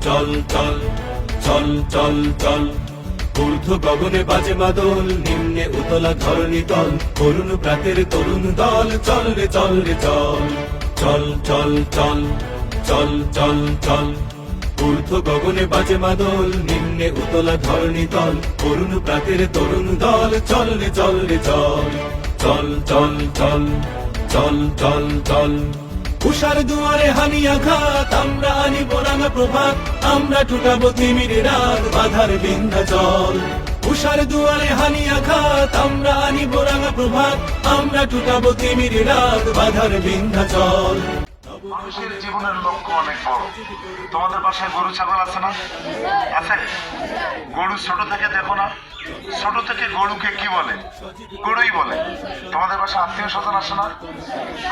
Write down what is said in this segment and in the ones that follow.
চল চল চল চল চল ঊর্ধ্ব গগনে বাজে মাদল, নিম্নে উতলা ধরণী তল, করুণ প্রাতের তরুণ দল, চল রে চল রে চল চল চল চল চল চল চল ঊর্ধ্ব গগনে বাজে মাদল, নিম্নে উতলা ধরণী তল, করুণ প্রাতের তরুণ দল, চল রে চল রে চল চল চল চল চল চল চল উষার দুয়ারে হানি আঘাত, আমরা আনিব রাঙা প্রভাত, আমরা টুটাবো তিমির রাত, বাধার বিন্ধ্যাচল। উষার দুয়ারে হানি আঘাত, আমরা আনিব রাঙা প্রভাত, আমরা টুটাবো তিমির রাত, বাধার বিন্ধ্যাচল। মানুষের জীবনের লক্ষ্য অনেক বড়। তোমাদের বাসায় গরু ছাগল আছে না? আছে? গরু ছোট থেকে দেখো না, ছোট থেকে গরুকে কি বলে? গরুই বলে। তোমাদের বাসায় আত্মীয় স্বজন আসে না?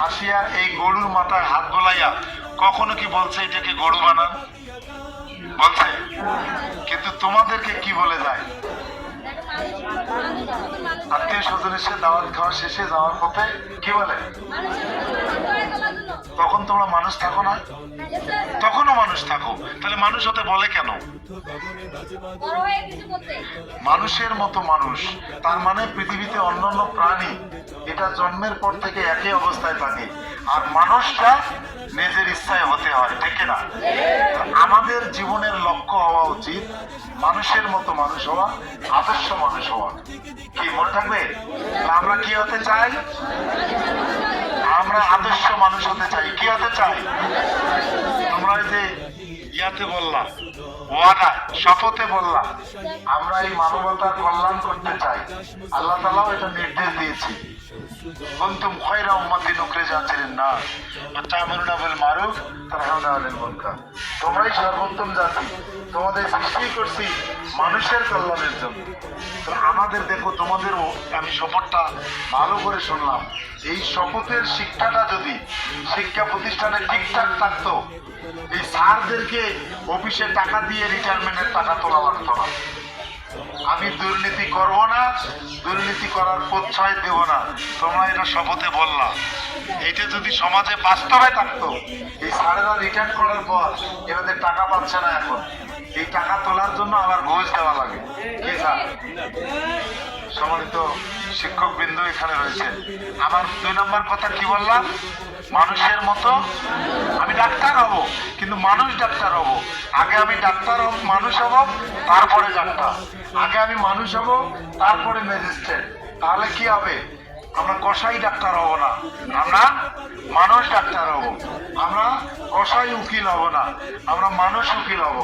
আসিয়া এই গরুর মাথায় হাত বোলাইয়া কখনো কি বলছে এটাকে গরু বানান? বলছে? কিন্তু তোমাদেরকে কি বলে যায়? আত্মীয় স্বজন এসে দাওয়াত খাওয়া শেষে যাওয়ার পথে কি বলে? তখন তোমরা মানুষ থাকো না? তখনও মানুষ থাকো, তাহলে মানুষ হতে বলে কেন? মানুষের মতো মানুষ, তার মানে পৃথিবীতে অন্যান্য প্রাণী এটা জন্মের পর থেকে একই অবস্থায় থাকে, আর মানুষটা নিজের ইচ্ছায় হতে হয়, ঠিক না? আমাদের জীবনের লক্ষ্য হওয়া উচিত মানুষের মতো মানুষ হওয়া, আদর্শ মানুষ হওয়া। কি মনে থাকবে? আমরা কি হতে চাই? আমরা আদর্শ মানুষ হতে চাই। কি হতে চাই? তোমরা যে ইয়াতে বললাম, ওয়াদা শপথে বললাম, আমরা এই মানবতার কল্যাণ করতে চাই। আল্লাহ তাআলাও এটা নির্দেশ দিয়েছি, কুনতুম খায়রা উম্মাতিন উখরিজাত লিন-নাস ওয়া তা'মুরুনা বিল মারুফ ওয়া তানহাউনা আনিল মুনকার। তোমরাই সর্বোত্তম জাতি, তোমাদের সৃষ্টি করছি মানুষের কল্যাণের জন্য। আমাদের দেখো, তোমাদেরও আমি শপথটা ভালো করে শুনলাম। এই শপথের শিক্ষাটা যদি শিক্ষা প্রতিষ্ঠানে ঠিকঠাক থাকতো, এই স্যারদেরকে অফিসে টাকা দিয়ে রিটায়ারমেন্টের টাকা তোলা লাগতো না। আমি দুর্নীতি করব না, দুর্নীতি করার প্রশ্রয় দেব না, তোমরা এটা শপথে বললা। এইটা যদি সমাজে বাস্তবে থাকতো, এই স্যারেরা রিটায়ার করার পর এনাদের টাকা পাচ্ছে না, এখন এই টাকা তোলার জন্য আবার ঘুষ দেওয়া লাগে। কি স্যার? সম্মানিত শিক্ষক বিন্দু এখানে রয়েছে। আমার 2 নম্বর কথা কি বললাম? মানুষের মতো। আমি ডাক্তার হব, কিন্তু মানুষ ডাক্তার হব। আগে আমি ডাক্তার হব, মানুষ হব, তারপরে ডাক্তার। আগে আমি মানুষ হব, তারপরে ম্যাজিস্ট্রেট। তাহলে কি হবে? আমরা কসাই ডাক্তার হব না, আমরা মানুষ ডাক্তার হব। আমরা কসাই উকিল হব না, আমরা মানুষ উকিল হব।